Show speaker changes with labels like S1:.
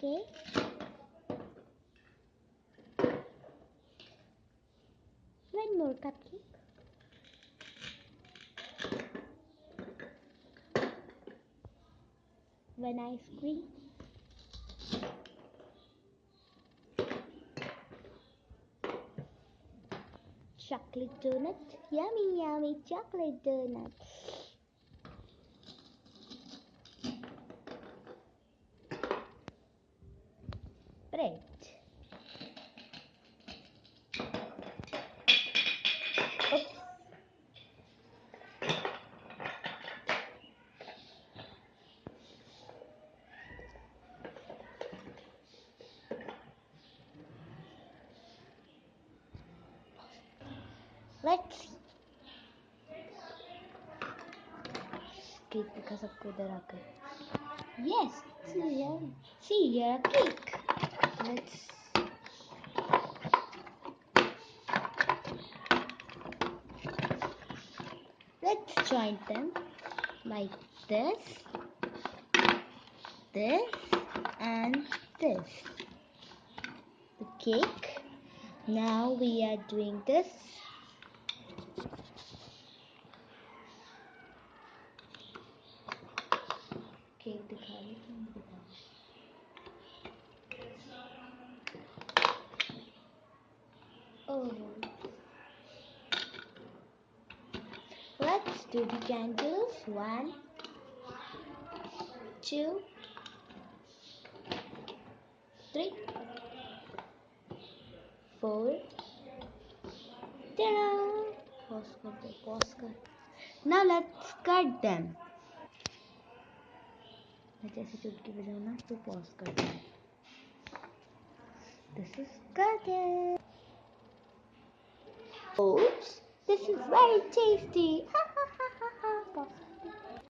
S1: Okay. One more cupcake. One ice cream. Chocolate donut. Yummy, yummy chocolate donut. Bread. Oops. Let's see. Cake दिखा सबको इधर आकर. Yes, see here a cake. Let's join them like this, and this. The cake. Now we are doing this. Cake दिखा रही हूँ. Oh. Let's do the candles. 1, 2, 3, 4. Ta-da! Pause कर. Now let's cut them. जैसे चुटकी बजाओ ना तो pause कर दो. This is cutting. Oops! This is very tasty.